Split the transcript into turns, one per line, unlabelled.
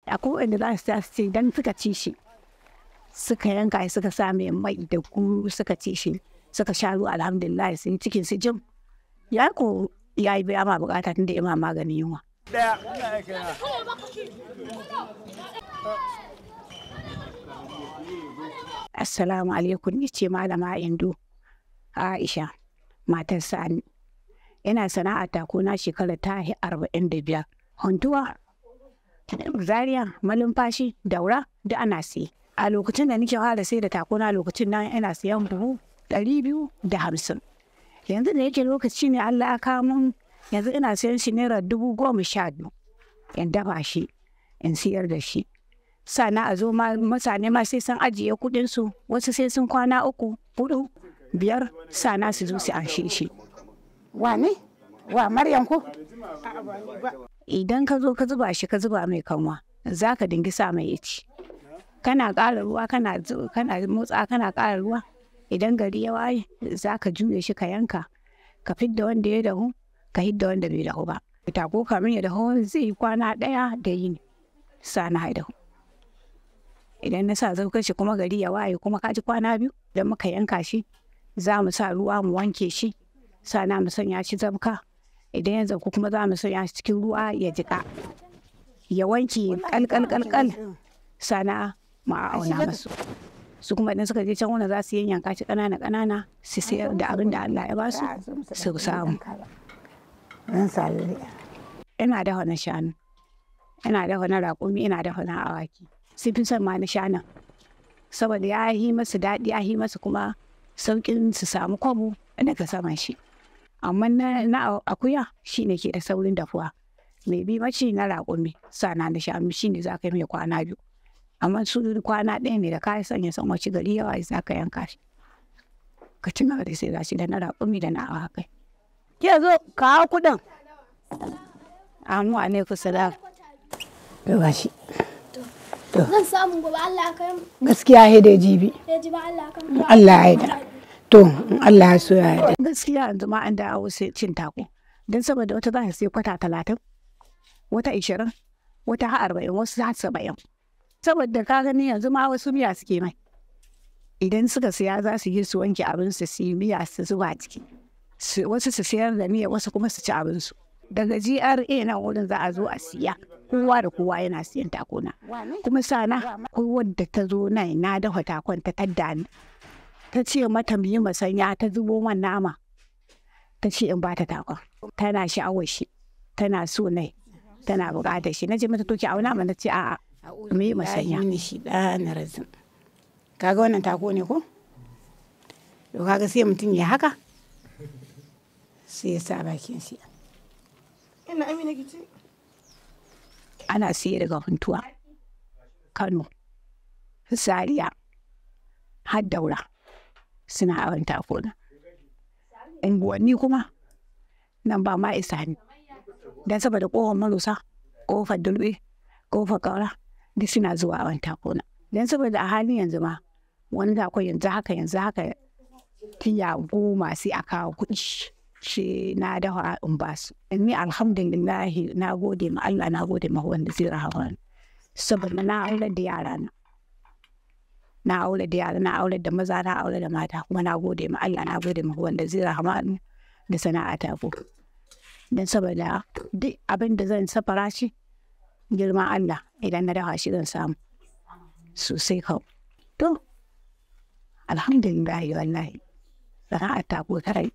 akwai wanda za su ce dan suka ci shi suka yanka suka sa mai da guru suka ci shi suka sha ruwa alhamdulillah sai cikin su jim ya ko ya yi biya ma bukata tunda ya ma maganin yunwa. Assalamu alaikum, ni ce Malama Indo Aisha, matar Sani. Ina sana'ar takuna shekara ta 45. Huntuwa, Zaria, Malumfashi, Daura da ana siye. A lokacin da nake fara sai da takuna lokacin nan ina siyan 250. Yanzu da yake lokaci ne Allah ya kawo mun yanzu ina siyan shi naira 12,000 in dafa shi in siyar da shi. Sana a zo mutane ma sai sun ajiye kuɗinsu wasu sai sun kwana 3, 4, 5 sana su zo su anshe shi. Wane? Wa Maryam ko? Idan ka zo ka zuba shi ka zuba mai kanwa za ka dingi sa mai ici. Kana ƙara ruwa kana motsa kana ƙara ruwa idan gari ya waye za ka juye shi ka yanka ka fidda wanda ya dahu ka hidda wanda bai dahu ba. Tako kamin ya dahu zai yi kwana 1 da yini sana ya dahu. Idan na sa zaukar shi kuma gari ya waye kuma ka ji kwana 2 da muka yanka shi za mu sa ruwa mu wanke shi sana mu sanya shi zabka idan ya zabku kuma za mu sanya shi cikin ruwa ya jika ya wanke kalkal sana ma'auna masu su kuma idan suka je can wanda za su yanka shi ƙanana su sayar da abin da Allah ya ba su samu. Ina dafa na shanu, ina dafa na raƙumi, ina dafa na awaki. Sun fi son ma na shanun saboda ya yi masu daɗi ya yi masu kuma sauƙin su samu kwabo daga saman shi. Amma na akuya shi ne ke da saurin dafuwa. Mai bi mace na raƙumi sana da shanu shi ne za ka yi mai kwana 2. Amma su kwana 1 ne da ka sanya san wace gari yawa za ka yanka shi. Ka ci gaba da sai da shi da na raƙumi da na awakai. Ke zo kawo kuɗin. Amma ne kusa da. Ga shi.
Zan samu gobe Allah kai mu.
Gaskiya he da jibi.
Jibi Allah kai mu.
Allah ya da. To Allah ya so ya da. Gaskiya yanzu ma an dawo sai cin tako. Dan saboda wata za ta sai kwata 30, wata 20, wata 40, wasu 70. Saboda ka gani yanzu ma wasu miya suke mai. Idan suka siya za su yi su wanke abin su yi miya su zuba ciki. Wasu su sayar da miya wasu kuma su ci abin su. Daga GRA na wurin za a zo a siya. Kowa da kowa yana siyan takuna. Kuma sana ko wadda ta zo nan na dafa takon ta tadda ni. Ta ce mata mu yi masanya ta zubo man nama. Ta ce in ba ta takon. Tana sha'awar shi. Tana so nai. Tana buƙatar shi. Na ce mata to ki auna mana ce a'a. Mu yi masanya. Kaga wannan tako ne ko? To kaga sai mutum ya haka. Sai ya sa bakin shi.
Ina Amina kici.
Ana siye daga Huntuwa, Kano, Zaria, har Daura suna awon takuna. Unguwanni kuma nan ba ma isa ne. Dan saboda ƙofar Marusa, ƙofar Dulbe, ƙofar Kaura duk suna zuwa awon takuna. Dan saboda a halin yanzu ma wani tako yanzu haka tiya 10 sai a kawo kuɗi. Shi na dafa in ba su. Ni alhamdulillah na gode ma Allah na gode ma wanda zai rahama ni. Saboda na aure da yara na. Na aure da yara na aure da maza na aure da mata kuma na gode ma Allah na gode ma wanda zai rahama ni da sana'a ta ko. Dan saboda duk abin da zan safara shi girman Allah idan na dafa shi zan samu sosai kawai. To alhamdulillah wallahi sana'a ta ko ta rai.